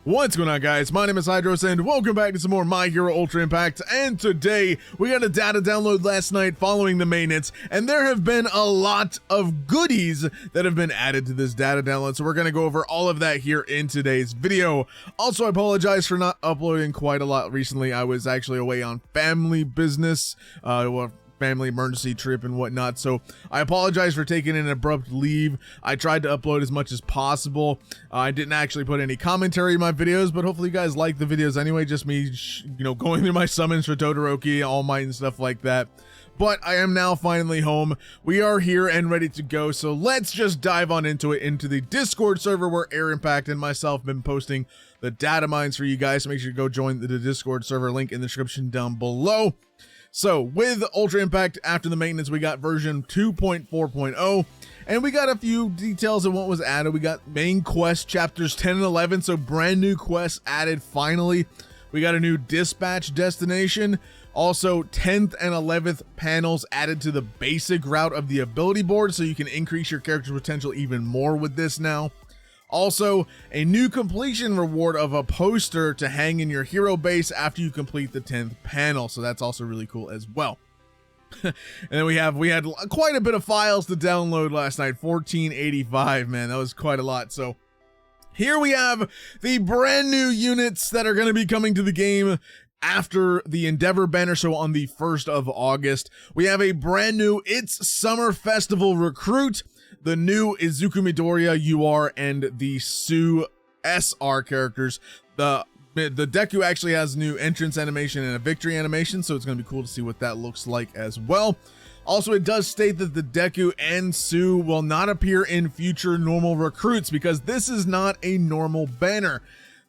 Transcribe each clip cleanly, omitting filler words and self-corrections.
What's going on, guys? My name is Hydros and welcome back to some more My Hero Ultra Impact. And today we got a data download last night following the maintenance, and there have been a lot of goodies that have been added to this data download, so we're going to go over all of that here in today's video. Also, I apologize for not uploading quite a lot recently. I was actually away on family business, family emergency trip and whatnot, so I apologize for taking an abrupt leave. I tried to upload as much as possible. I didn't actually put any commentary in my videos, but hopefully you guys like the videos anyway, just me going through my summons for Todoroki, All Might and stuff like that. But I am now finally home. We are here and ready to go, so let's just dive on into it, into the Discord server where Air Impact and myself have been posting the data mines for you guys. So make sure you go join the Discord server, link in the description down below. So with Ultra Impact, after the maintenance, we got version 2.4.0, and we got a few details of what was added. We got main quest chapters 10 and 11, so brand new quests added finally. We got a new dispatch destination. Also, 10th and 11th panels added to the basic route of the ability board, so you can increase your character's potential even more with this now. Also, a new completion reward of a poster to hang in your hero base after you complete the 10th panel, so that's also really cool as well. And then we had quite a bit of files to download last night, 1485, man, that was quite a lot. So here we have the brand new units that are going to be coming to the game after the Endeavor banner show on the 1st of August. We have a brand new It's Summer Festival recruit, the new Izuku, Midoriya, UR, and the Tsuyu SR characters. The DEKU actually has new entrance animation and a victory animation, so it's going to be cool to see what that looks like as well. Also, it does state that the DEKU and Tsuyu will not appear in future normal recruits because this is not a normal banner.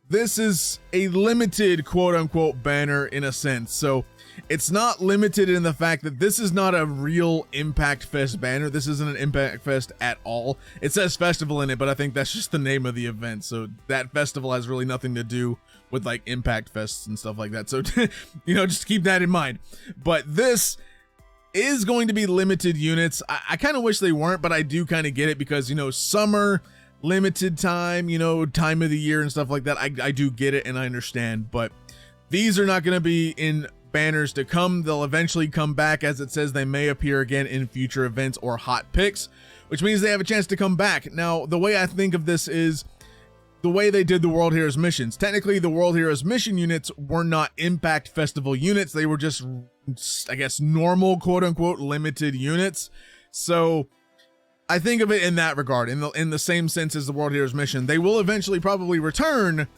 This is a limited quote-unquote banner in a sense, so it's not limited in the fact that this is not a real Impact Fest banner. This isn't an Impact Fest at all. It says festival in it, but I think that's just the name of the event, so that festival has really nothing to do with like Impact Fests and stuff like that, so just keep that in mind. But this is going to be limited units. I kind of wish they weren't, but I do kind of get it because summer, limited time, time of the year and stuff like that. I do get it and I understand, but these are not going to be in banners to come. They'll eventually come back, as it says they may appear again in future events or hot picks, which means they have a chance to come back. Now, the way I think of this is the way they did the World Heroes missions. Technically, the World Heroes mission units were not Impact Festival units. They were just, I guess, normal quote-unquote limited units. So I think of it in that regard, in the same sense as the World Heroes mission. They will eventually probably return,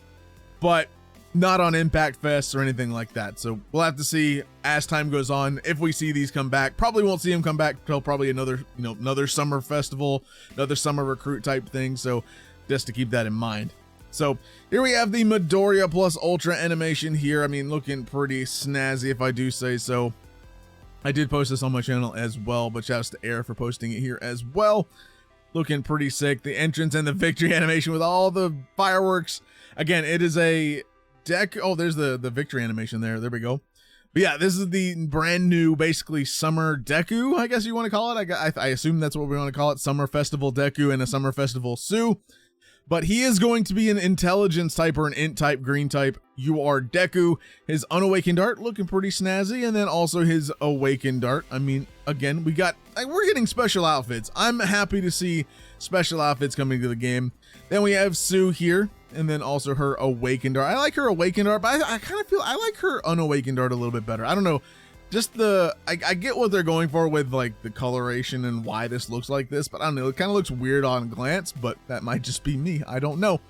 but not on Impact Fest or anything like that. So we'll have to see as time goes on if we see these come back. Probably won't see them come back till probably another summer festival, another summer recruit type thing. So just to keep that in mind. So here we have the Midoriya plus Ultra animation here. I mean, looking pretty snazzy if I do say so. I did post this on my channel as well, but shouts to Air for posting it here as well. Looking pretty sick. The entrance and the victory animation with all the fireworks. Again, it is a deck. Oh, there's the victory animation there. There we go. But yeah, this is the brand new, basically summer DEKU, I guess you want to call it. I assume that's what we want to call it. Summer Festival DEKU and a Summer Festival Tsuyu. But he is going to be an intelligence type or an int type, green type UR DEKU. His unawakened art looking pretty snazzy, and then also his awakened art. I mean, again, we're getting special outfits. I'm happy to see special outfits coming to the game. Then we have Tsuyu here, and then also her awakened art. I like her awakened art, but I kind of feel I like her unawakened art a little bit better. I don't know. Just I get what they're going for with like the coloration and why this looks like this, but I don't know, it kind of looks weird on glance, but that might just be me, I don't know.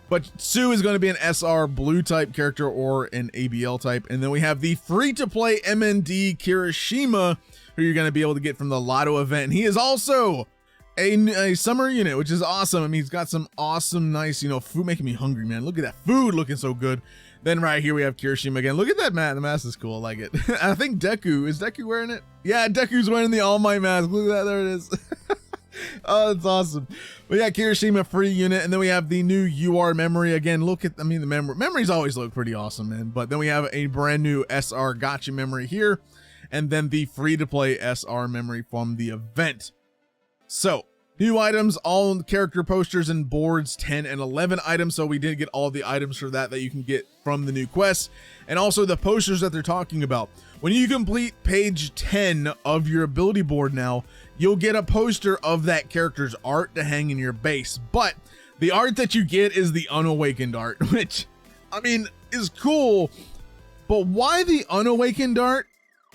But Tsuyu is going to be an SR blue type character or an ABL type, and then we have the free-to-play MND Kirishima, who you're going to be able to get from the Lotto event, and he is also a summer unit, which is awesome. I mean, he's got some awesome, nice, food, making me hungry, man. Look at that food looking so good. Then right here we have Kirishima again. Look at that mask. The mask is cool. I like it. I think DEKU. Is DEKU wearing it? Yeah, DEKU's wearing the All Might mask. Look at that. There it is. Oh, that's awesome. We got Kirishima free unit, and then we have the new UR memory again. Look at, the memories always look pretty awesome, man. But then we have a brand new SR gotcha memory here, and then the free to play SR memory from the event. So New items, all character posters and boards, 10 and 11 items. So we did get all the items for that you can get from the new quests, and also the posters that they're talking about. When you complete page 10 of your ability board now, you'll get a poster of that character's art to hang in your base. But the art that you get is the unawakened art, which, I mean, is cool. But why the unawakened art?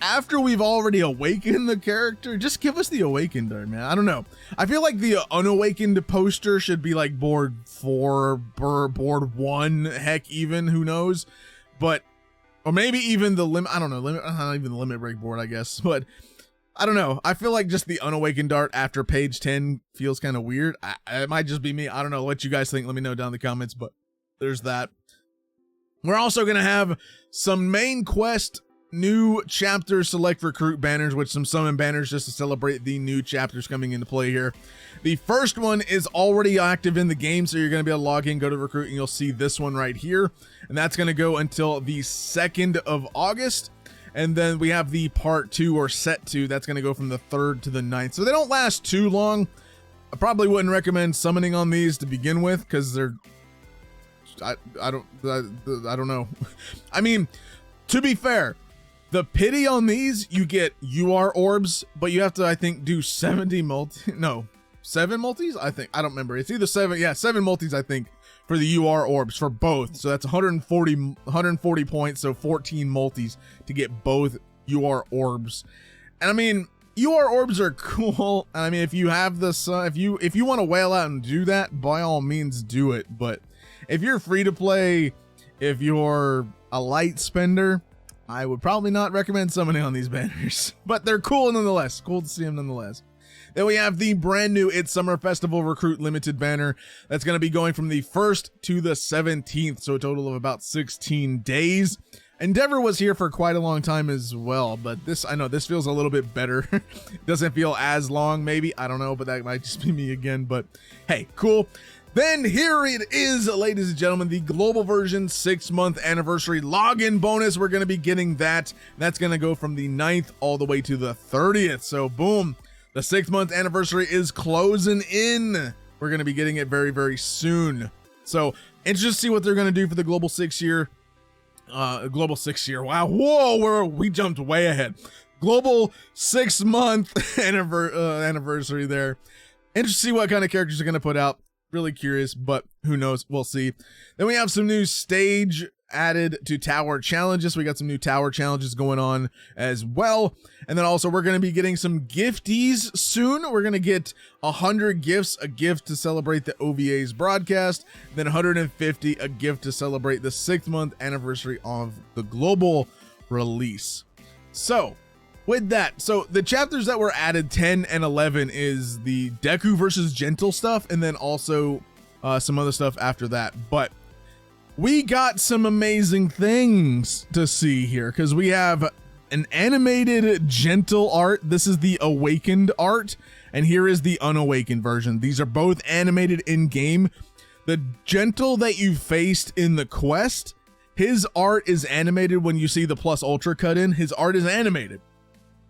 After we've already awakened the character, just give us the awakened art, man. I don't know. I feel like the unawakened poster should be like board 4, board 1, heck, even, who knows? But, or maybe even the limit, I don't know, not even the limit break board, I guess. But, I don't know. I feel like just the unawakened art after page 10 feels kind of weird. It might just be me. I don't know what you guys think. Let me know down in the comments, but there's that. We're also going to have some main quest new chapter select recruit banners, with some summon banners just to celebrate the new chapters coming into play here. The first one is already active in the game, so you're going to be able to log in, go to recruit, and you'll see this one right here. And that's going to go until the 2nd of August. And then we have the part 2 or set 2. That's going to go from the 3rd to the 9th. So they don't last too long. I probably wouldn't recommend summoning on these to begin with, because they're, I don't know. I mean, to be fair, the pity on these, you get UR orbs, but you have to, I think, do 70 multi, no, 7 multis? I think, I don't remember. It's either 7 multis, I think, for the UR orbs for both. So that's 140 points, so 14 multis to get both UR orbs. And I mean, UR orbs are cool. I mean, if you have this, if you want to whale out and do that, by all means do it. But if you're free to play, if you're a light spender, I would probably not recommend summoning on these banners, but they're cool nonetheless. Cool to see them nonetheless. Then we have the brand new It's Summer Festival Recruit Limited banner. That's going to be going from the 1st to the 17th, so a total of about 16 days. Endeavor was here for quite a long time as well, but this, I know this feels a little bit better. Doesn't feel as long, maybe. I don't know, but that might just be me again, but hey, cool. Then here it is, ladies and gentlemen, the global version 6-month anniversary login bonus. We're going to be getting that. That's going to go from the 9th all the way to the 30th. So boom, the 6-month anniversary is closing in. We're going to be getting it very, very soon. So interested to see what they're going to do for the global 6-year. Global 6-year. Wow. Whoa, we jumped way ahead. Global 6-month anniversary there. Interested to see what kind of characters they're going to put out. Really curious, but who knows? We'll see. Then we have some new stage added to tower challenges. We got some new tower challenges going on as well. And then also we're going to be getting some gifties soon. We're going to get 100 gifts, a gift to celebrate the OVA's broadcast, then 150, a gift to celebrate the 6th-month anniversary of the global release. So with that, so the chapters that were added, 10 and 11, is the DEKU versus Gentle stuff, and then also some other stuff after that. But we got some amazing things to see here, because we have an animated Gentle art. This is the awakened art, and here is the unawakened version. These are both animated in-game. The Gentle that you faced in the quest, his art is animated when you see the Plus Ultra cut in. His art is animated.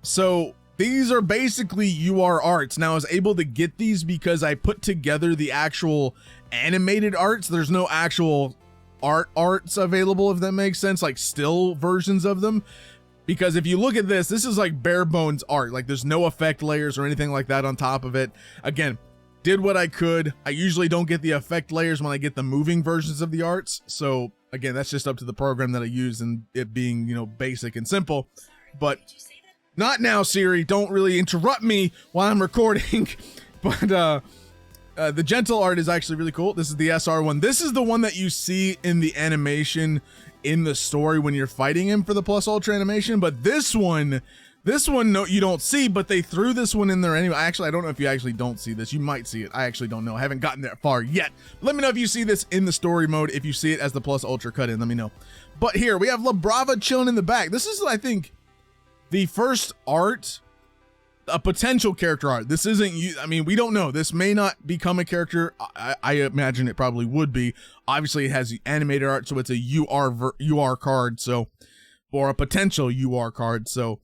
So these are basically UR arts. Now I was able to get these because I put together the actual animated arts. There's no actual arts available, if that makes sense, like still versions of them. Because if you look at this, this is like bare bones art. Like there's no effect layers or anything like that on top of it. Again, did what I could. I usually don't get the effect layers when I get the moving versions of the arts. So again, that's just up to the program that I use, and it being, you know, basic and simple. But not now, Siri. Don't really interrupt me while I'm recording. But the Gentle art is actually really cool. This is the SR one. This is the one that you see in the animation in the story when you're fighting him for the Plus Ultra animation. But this one, no, you don't see, but they threw this one in there anyway. Actually, I don't know if you actually don't see this. You might see it. I actually don't know. I haven't gotten that far yet. Let me know if you see this in the story mode. If you see it as the Plus Ultra cut in, let me know. But here, we have La Brava chilling in the back. This is, I think, the first art, a potential character art. This isn't, I mean, we don't know. This may not become a character. I imagine it probably would be. Obviously, it has the animated art, so it's a UR card, so, or a potential UR card. So,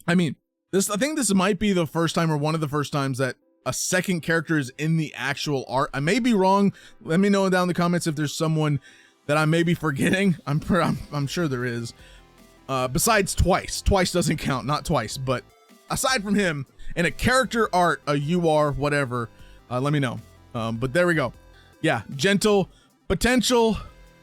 I mean, I think this might be the first time, or one of the first times, that a second character is in the actual art. I may be wrong. Let me know down in the comments if there's someone that I may be forgetting. I'm sure there is. Besides Twice. Twice doesn't count, not Twice, but aside from him, in a character art, a UR, whatever, let me know. But there we go. Yeah, Gentle, potential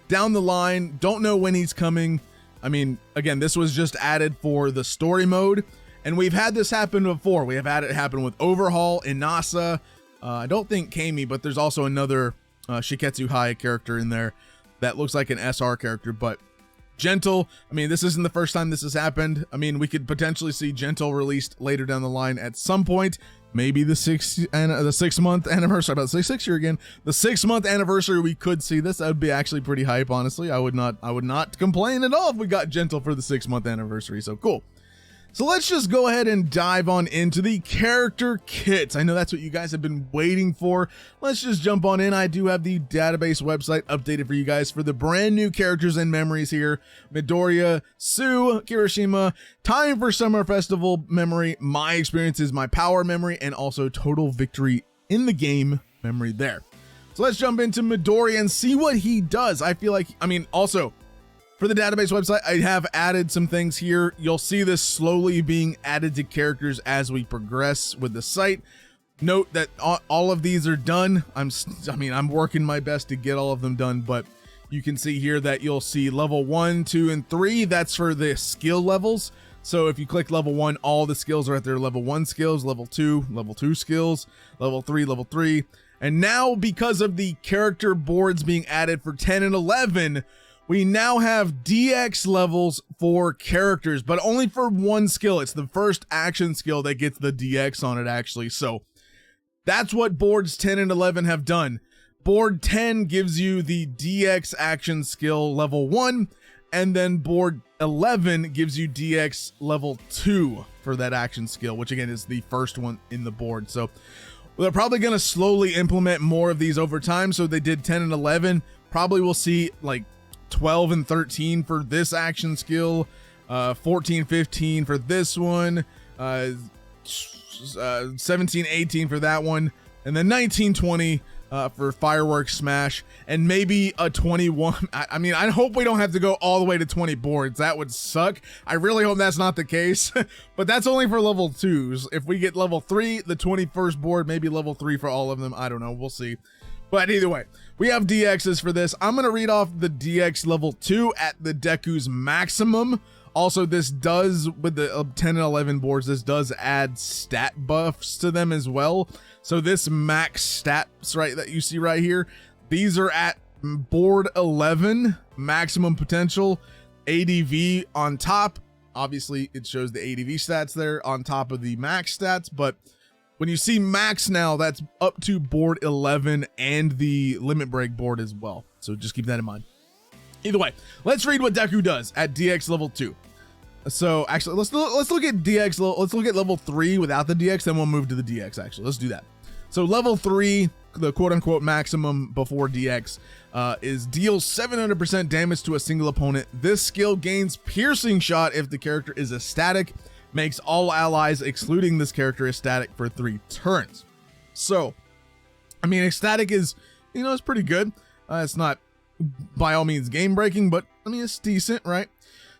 down the line. Don't know when he's coming. I mean, again, this was just added for the story mode, and we've had this happen before. We have had it happen with Overhaul, Inasa. I don't think Kami, but there's also another Shiketsu Hai character in there that looks like an SR character, but Gentle, I mean, this isn't the first time this has happened. I mean, we could potentially see Gentle released later down the line at some point. Maybe the 6 month anniversary. About to say 6 year again. The 6 month anniversary, we could see this. That would be actually pretty hype, honestly. I would not complain at all if we got Gentle for the 6 month anniversary. So cool. So let's just go ahead and dive on into the character kits. I know that's what you guys have been waiting for. Let's just jump on in. I do have the database website updated for you guys for the brand new characters and memories here. Midoriya, Tsuyu, Kirishima, Time for Summer Festival memory, My Experiences, My Power memory, and also Total Victory in the Game memory there. So let's jump into Midoriya and see what he does. I feel like, I mean, also, for the database website, I have added some things here. You'll see this slowly being added to characters as we progress with the site. Note that all of these are done. I'm working my best to get all of them done, but you can see here that you'll see level 1, 2, and 3. That's for the skill levels. So if you click level 1, all the skills are at their level 1 skills, level 2 skills, level 3, level 3. And now, because of the character boards being added for 10 and 11, we now have DX levels for characters, but only for one skill. It's the first action skill that gets the DX on it, actually. So that's what boards 10 and 11 have done. Board 10 gives you the DX action skill level 1, and then board 11 gives you DX level 2 for that action skill, which again is the first one in the board. So they're probably going to slowly implement more of these over time. So they did 10 and 11. Probably we'll see like 12 and 13 for this action skill, 14, 15 for this one, 17, 18 for that one, and then 19, 20 for Fireworks Smash, and maybe a 21. I mean, I hope we don't have to go all the way to 20 boards. That would suck. I really hope that's not the case, but that's only for level 2s. If we get level 3, the 21st board, maybe level 3 for all of them. I don't know. We'll see. But either way, we have DXs for this. I'm going to read off the DX level 2 at the DEKU's maximum. Also, this does, with the 10 and 11 boards, this does add stat buffs to them as well. So this max stats right that you see right here, these are at board 11, maximum potential, ADV on top. Obviously, it shows the ADV stats there on top of the max stats, but when you see max now, that's up to board 11 and the limit break board as well. So just keep that in mind. Either way, let's read what DEKU does at DX level 2. So actually, let's look at DX. Let's look at level 3 without the DX, then we'll move to the DX. Actually, let's do that. So level 3, the quote-unquote maximum before DX, is deals 700% damage to a single opponent. This skill gains piercing shot if the character is a static. Makes all allies excluding this character ecstatic for 3 turns. So, I mean, ecstatic is, you know, it's pretty good. It's not by all means game breaking, but I mean, it's decent, right?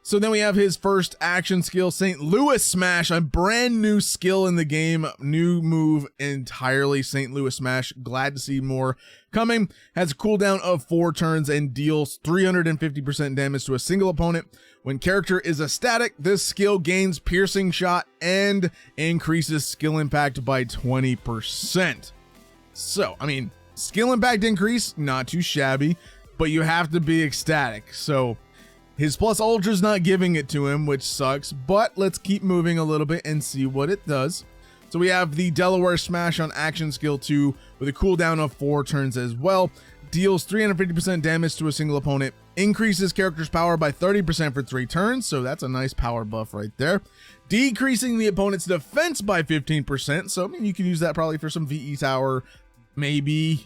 So then we have his first action skill, St. Louis Smash, a brand new skill in the game, new move entirely, St. Louis Smash. Glad to see more coming. Has a cooldown of 4 turns and deals 350% damage to a single opponent. When character is a static, this skill gains piercing shot and increases skill impact by 20%. So, I mean, skill impact increase, not too shabby, but you have to be ecstatic. So his plus ultra's not giving it to him, which sucks, but let's keep moving a little bit and see what it does. So we have the Delaware Smash on action skill 2 with a cooldown of 4 turns as well. Deals 350% damage to a single opponent. Increases character's power by 30% for 3 turns, so that's a nice power buff right there. Decreasing the opponent's defense by 15%, so I mean, you can use that probably for some VE tower, maybe,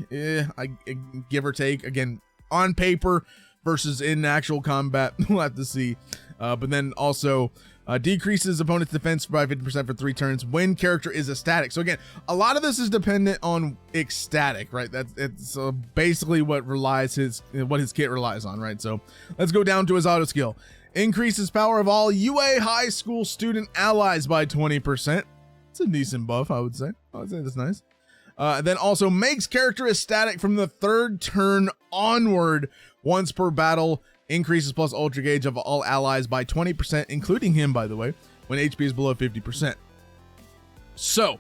give or take. Again, on paper versus in actual combat, we'll have to see. But then also Decreases opponent's defense by 50% for 3 turns when character is ecstatic. So again, a lot of this is dependent on ecstatic, right? It's basically what his kit relies on, right? So let's go down to his auto skill. Increases power of all UA high school student allies by 20%. It's a decent buff, I would say. I would say that's nice. Then also makes character ecstatic from the 3rd turn onward once per battle. Increases plus ultra gauge of all allies by 20%, including him, by the way, when HP is below 50%. So,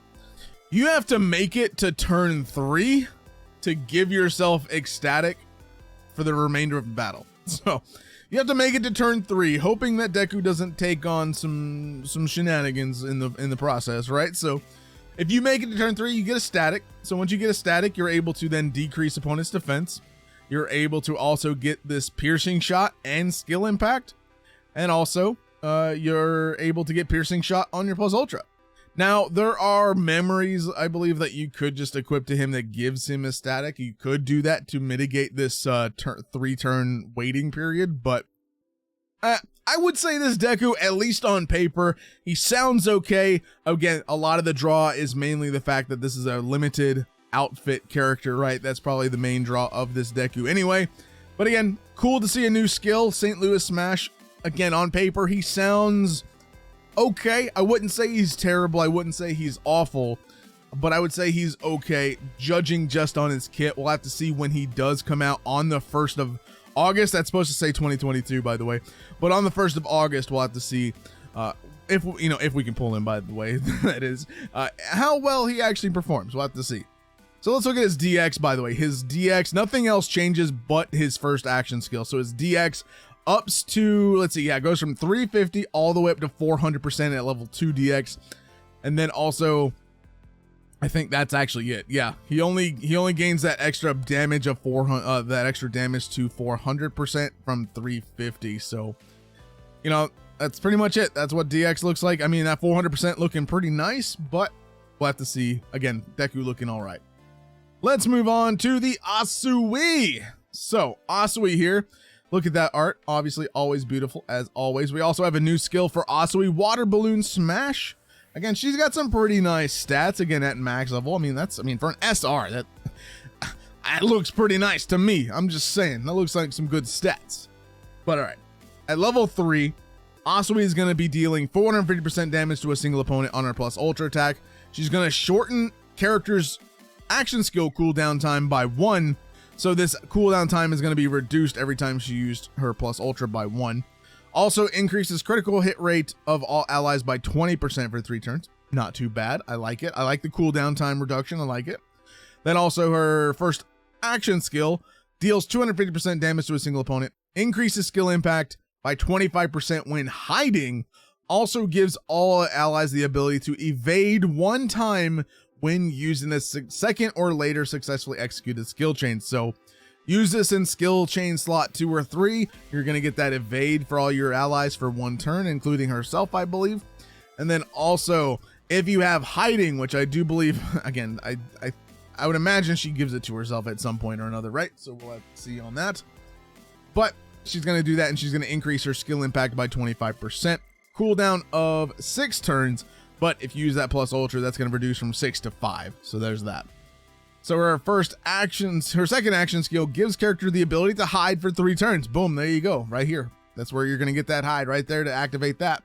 you have to make it to turn 3 to give yourself ecstatic for the remainder of the battle. So, you have to make it to turn 3, hoping that Deku doesn't take on some shenanigans in the process, right? So, if you make it to turn 3, you get a static. So, once you get a static, you're able to then decrease opponent's defense. You're able to also get this piercing shot and skill impact. And also, you're able to get piercing shot on your plus ultra. Now, there are memories, I believe, that you could just equip to him that gives him a static. You could do that to mitigate this 3-turn waiting period. But I would say this Deku, at least on paper, he sounds okay. Again, a lot of the draw is mainly the fact that this is a limited outfit character, right? That's probably the main draw of this Deku anyway. But again, cool to see a new skill, St. Louis Smash. Again, on paper, he sounds okay. I wouldn't say he's terrible. I wouldn't say he's awful, but I would say he's okay, judging just on his kit. We'll have to see when he does come out on the 1st of August. That's supposed to say 2022, by the way. But on the 1st of August, we'll have to see if we can pull him, by the way, that is, how well he actually performs. We'll have to see. So let's look at his DX, by the way. His DX, nothing else changes but his first action skill. So his DX ups to, let's see, yeah, it goes from 350 all the way up to 400% at level 2 DX. And then also, I think that's actually it. Yeah, he only gains that extra damage of 400, that extra damage to 400% from 350. So, you know, that's pretty much it. That's what DX looks like. I mean, that 400% looking pretty nice, but we'll have to see. Again, Deku looking all right. Let's move on to the asui. So, asui here. Look at that art. Obviously, always beautiful, as always. We also have a new skill for asui, Water Balloon Smash. Again, she's got some pretty nice stats, again, at max level. I mean, for an SR, that looks pretty nice to me. I'm just saying, that looks like some good stats. But all right, at level 3, asui is going to be dealing 450% damage to a single opponent on her plus ultra attack. She's going to shorten characters' action skill cooldown time by 1, so this cooldown time is going to be reduced every time she used her plus ultra by 1. Also increases critical hit rate of all allies by 20% for 3 turns. Not too bad. I like it. I like the cooldown time reduction. I like it. Then also her first action skill deals 250% damage to a single opponent, increases skill impact by 25% when hiding, also gives all allies the ability to evade 1 time when using a second or later successfully executed skill chain. So use this in skill chain slot 2 or 3. You're going to get that evade for all your allies for 1 turn, including herself, I believe. And then also, if you have hiding, which I do believe, again, I would imagine she gives it to herself at some point or another, right? So we'll have to see on that. But she's going to do that, and she's going to increase her skill impact by 25%. Cooldown of 6 turns. But if you use that plus ultra, that's going to reduce from 6 to 5. So there's that. So her second action skill gives character the ability to hide for 3 turns. Boom, there you go, right here. That's where you're going to get that hide right there to activate that.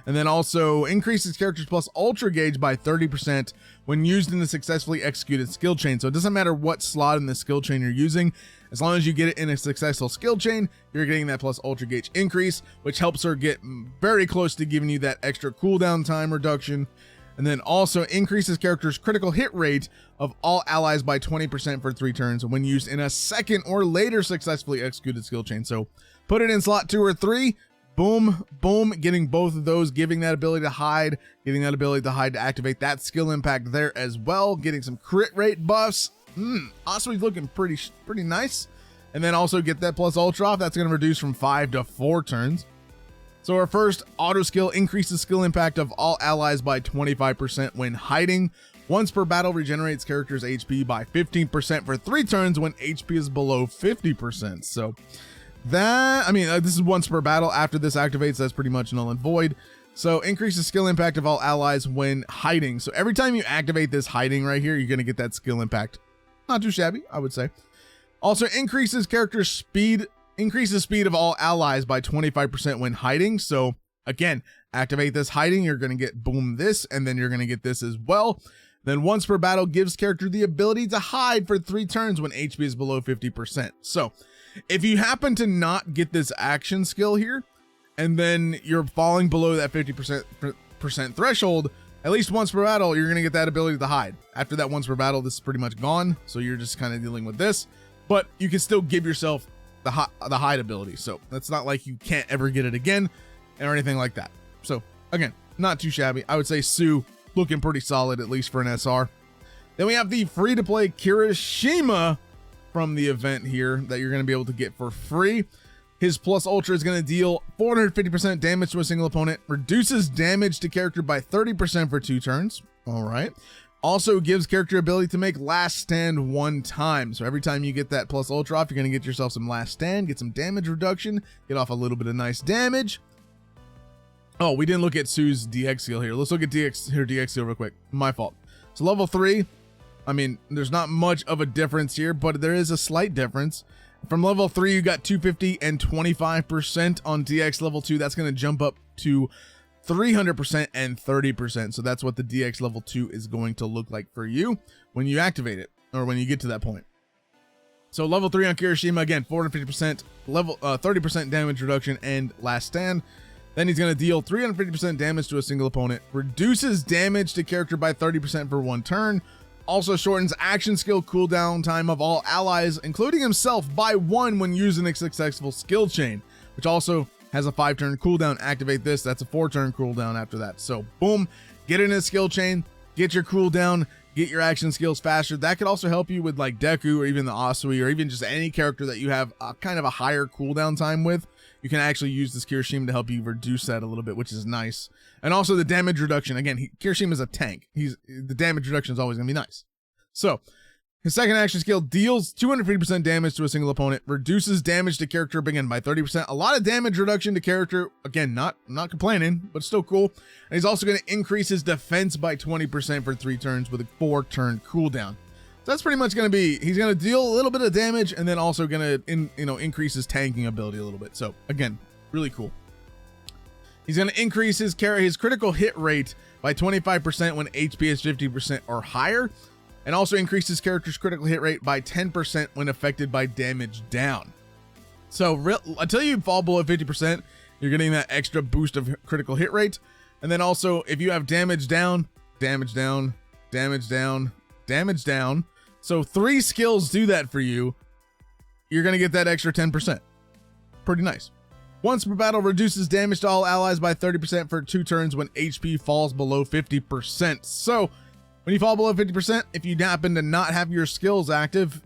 And then also increases character's plus ultra gauge by 30% when used in the successfully executed skill chain. So it doesn't matter what slot in the skill chain you're using. As long as you get it in a successful skill chain, you're getting that plus ultra gauge increase, which helps her get very close to giving you that extra cooldown time reduction. And then also increases character's critical hit rate of all allies by 20% for 3 turns when used in a second or later successfully executed skill chain. So put it in slot 2 or 3. Boom, boom, getting both of those, giving that ability to hide, to activate that skill impact there as well, getting some crit rate buffs. Asui's looking pretty nice. And then also get that plus ultra off. That's going to reduce from 5 to 4 turns. So our first auto skill increases skill impact of all allies by 25% when hiding. Once per battle, regenerates character's HP by 15% for 3 turns when HP is below 50%. So that, I mean, this is once per battle. After this activates, that's pretty much null and void. So increases skill impact of all allies when hiding. So every time you activate this hiding right here, you're going to get that skill impact. Not too shabby, I would say. Also increases character speed, increases speed of all allies by 25% when hiding. So again, activate this hiding, you're going to get boom this, and then you're going to get this as well. Then once per battle gives character the ability to hide for 3 turns when HP is below 50%. So if you happen to not get this action skill here, and then you're falling below that 50% threshold, at least once per battle, you're going to get that ability to hide. After that once per battle, this is pretty much gone. So you're just kind of dealing with this, but you can still give yourself the hide ability. So that's not like you can't ever get it again or anything like that. So again, not too shabby. I would say Tsuyu looking pretty solid, at least for an SR. Then we have the free to play Kirishima from the event here that you're going to be able to get for free. His plus ultra is going to deal 450% damage to a single opponent, reduces damage to character by 30% for 2 turns. All right. Also gives character ability to make last stand 1 time. So every time you get that plus ultra off, you're going to get yourself some last stand, get some damage reduction, get off a little bit of nice damage. Oh, we didn't look at Tsuyu's DX skill here. Let's look at DX skill real quick. My fault. So level 3, I mean, there's not much of a difference here, but there is a slight difference. From level 3, you got 250 and 25% on DX. Level 2, that's going to jump up to 300% and 30%. So that's what the DX level 2 is going to look like for you when you activate it, or when you get to that point. So level 3 on Kirishima, again, 450%, level 30% damage reduction and last stand. Then he's going to deal 350% damage to a single opponent, reduces damage to character by 30% for 1 turn, also shortens action skill cooldown time of all allies, including himself, by 1 when using a successful skill chain, which also has a 5-turn cooldown. Activate this, that's a 4-turn cooldown after that. So boom, get in his skill chain, get your cooldown, get your action skills faster. That could also help you with like DEKU or even the asui, or even just any character that you have kind of a higher cooldown time with. You can actually use this Kirishima to help you reduce that a little bit, which is nice. And also the damage reduction. Again, Kirishima is a tank. The damage reduction is always going to be nice. So his second action skill deals 250% damage to a single opponent, reduces damage to character again by 30%. A lot of damage reduction to character. Again, not complaining, but still cool. And he's also going to increase his defense by 20% for 3 turns with a 4-turn cooldown. So that's pretty much going to be, he's going to deal a little bit of damage and then also going to increase his tanking ability a little bit. So again, really cool. He's going to increase his critical hit rate by 25% when HP is 50% or higher, and also increase his character's critical hit rate by 10% when affected by damage down. So until you fall below 50%, you're getting that extra boost of critical hit rate. And then also if you have damage down, damage down, damage down, damage down. So 3 skills do that for you. You're going to get that extra 10%. Pretty nice. Once per battle, reduces damage to all allies by 30% for 2 turns when HP falls below 50%. So when you fall below 50%, if you happen to not have your skills active,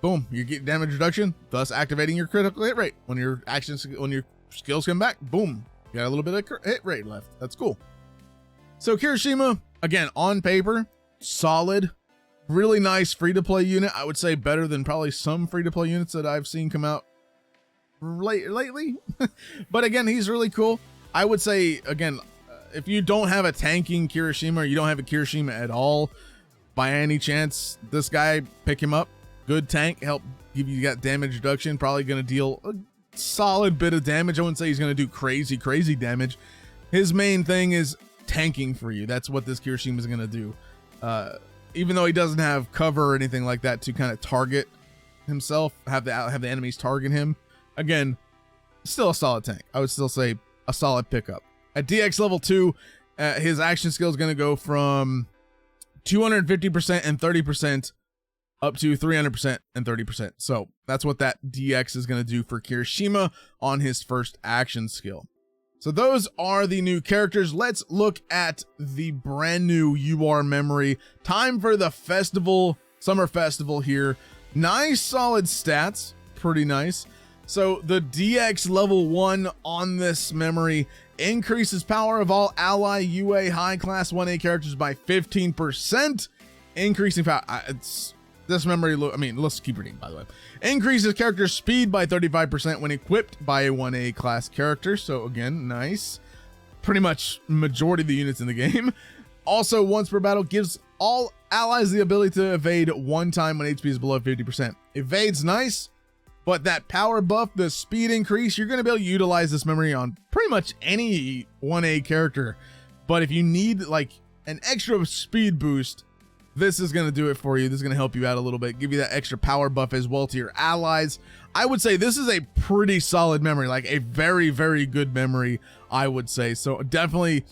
boom, you get damage reduction, thus activating your critical hit rate. When your skills come back, boom, you got a little bit of hit rate left. That's cool. So Kirishima, again, on paper, solid. Really nice free-to-play unit. I would say better than probably some free-to-play units that I've seen come out lately. But again, he's really cool. I would say, again, if you don't have a tanking Kirishima, or you don't have a Kirishima at all, by any chance, this guy, pick him up. Good tank, help give you that damage reduction. Probably going to deal a solid bit of damage. I wouldn't say he's going to do crazy damage. His main thing is tanking for you. That's what this Kirishima is going to do. Even though he doesn't have cover or anything like that to kind of target himself, have the enemies target him. Again, still a solid tank. I would still say a solid pickup. At DX level 2, his action skill is going to go from 250% and 30% up to 300% and 30%. So that's what that DX is going to do for Kirishima on his first action skill. So those are the new characters. Let's look at the brand new UR memory. Time for the festival, summer festival here. Nice solid stats, pretty nice. So the DX level 1 on this memory increases power of all ally UA high class 1A characters by 15%. Increasing power. This memory, I mean, let's keep reading, by the way. Increases character speed by 35% when equipped by a 1A class character. So again, nice. pretty much majority of the units in the game. Also, once per battle, gives all allies the ability to evade one time when HP is below 50%. Evade's nice, but that power buff, the speed increase, you're going to be able to utilize this memory on pretty much any 1A character. But if you need like an extra speed boost, this is going to do it for you. This is going to help you out a little bit, give you that extra power buff as well to your allies. I would say this is a pretty solid memory, like a very, very good memory, I would say. So definitely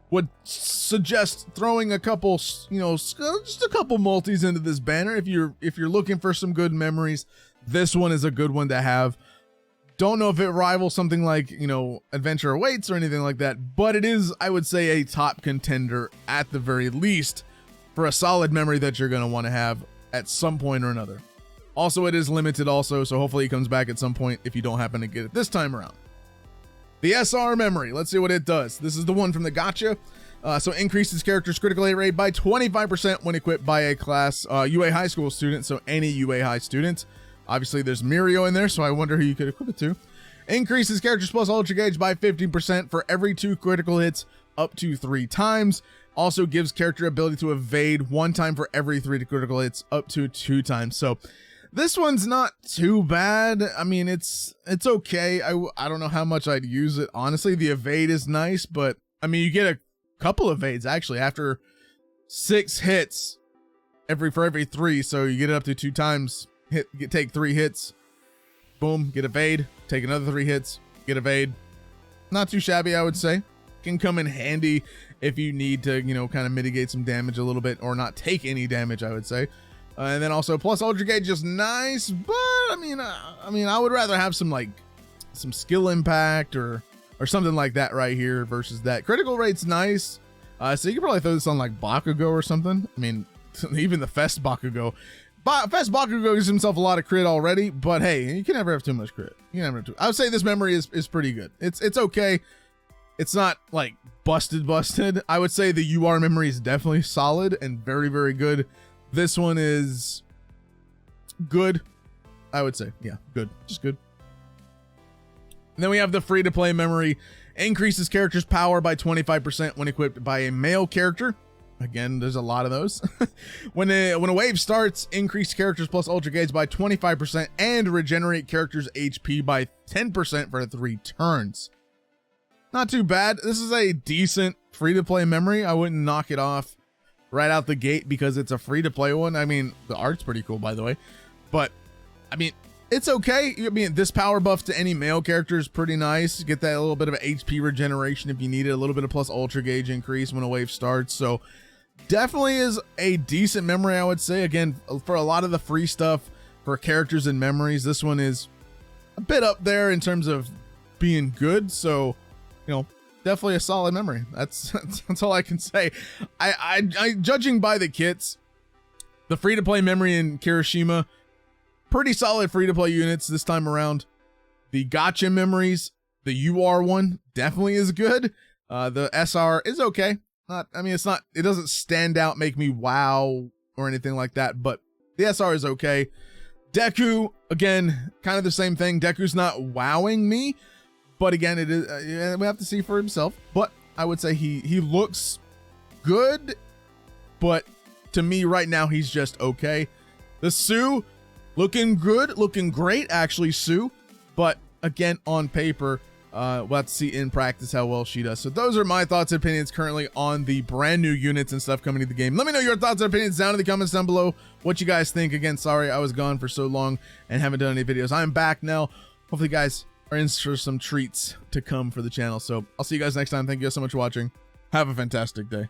would suggest throwing a couple, you know, just a couple multis into this banner. If you're looking for some good memories, this one is a good one to have. Don't know if it rivals something like, you know, Adventure Awaits or anything like that, but it is, I would say, a top contender at the very least for a solid memory that you're going to want to have at some point or another. Also, it is limited also, so hopefully it comes back at some point if you don't happen to get it this time around. The SR memory, let's see what it does. This is the one from the gacha. So increases character's critical hit rate by 25% when equipped by a class UA high school student, so any UA high student. Obviously, there's Mirio in there, so I wonder who you could equip it to. Increases character's plus ultra gauge by 15% for every 2 critical hits up to 3 times. Also gives character ability to evade 1 time for every 3 critical hits up to 2 times. So this one's not too bad. I mean, it's okay. I don't know how much I'd use it. Honestly, the evade is nice, but I mean, you get a couple of evades actually after 6 hits for every 3. So you get it up to 2 times. Take 3 hits, boom, get evade, take another 3 hits, get evade. Not too shabby, I would say. Can come in handy if you need to, you know, kind of mitigate some damage a little bit or not take any damage, I would say. And then also plus ultra gauge is nice, but I mean, I would rather have some like some skill impact or something like that right here versus that. Critical rate's nice, so you could probably throw this on like Bakugo or something. I mean, even the Fest Bakugo. Fest Bakugo gives himself a lot of crit already, but hey, you can never have too much crit. You can never have too. I would say this memory is pretty good. It's okay. It's not like busted. I would say the UR memory is definitely solid and very, very good. This one is good. I would say, yeah, good, just good. And then we have the free to play memory. Increases character's power by 25% when equipped by a male character. Again, there's a lot of those. When a wave starts, increase characters plus ultra gauge by 25% and regenerate characters HP by 10% for 3 turns. Not too bad. This is a decent free-to-play memory. I wouldn't knock it off right out the gate because it's a free-to-play one. I mean, the art's pretty cool, by the way. But, I mean, it's okay. I mean, this power buff to any male character is pretty nice. Get that little bit of HP regeneration if you need it. A little bit of plus ultra gauge increase when a wave starts. So, definitely is a decent memory, I would say. Again, for a lot of the free stuff for characters and memories, this one is a bit up there in terms of being good. So, you know, definitely a solid memory. That's all I can say. I judging by the kits, the free-to-play memory in Kirishima, pretty solid free-to-play units this time around. The gacha memories, the UR one definitely is good. The SR is okay. It doesn't stand out, make me wow or anything like that, but the SR is okay. DEKU, again, kind of the same thing. DEKU's not wowing me, but again, it is, we have to see for himself. But I would say he looks good, but to me right now, he's just okay. The Tsuyu, looking good, looking great, actually, Tsuyu. But again, on paper, we'll have to see in practice how well she does. So those are my thoughts and opinions currently on the brand new units and stuff coming to the game. Let me know your thoughts and opinions down in the comments down below. What you guys think. Again, sorry I was gone for so long and haven't done any videos. I'm back now. Hopefully you guys are in for some treats to come for the channel. So I'll see you guys next time. Thank you guys so much for watching. Have a fantastic day.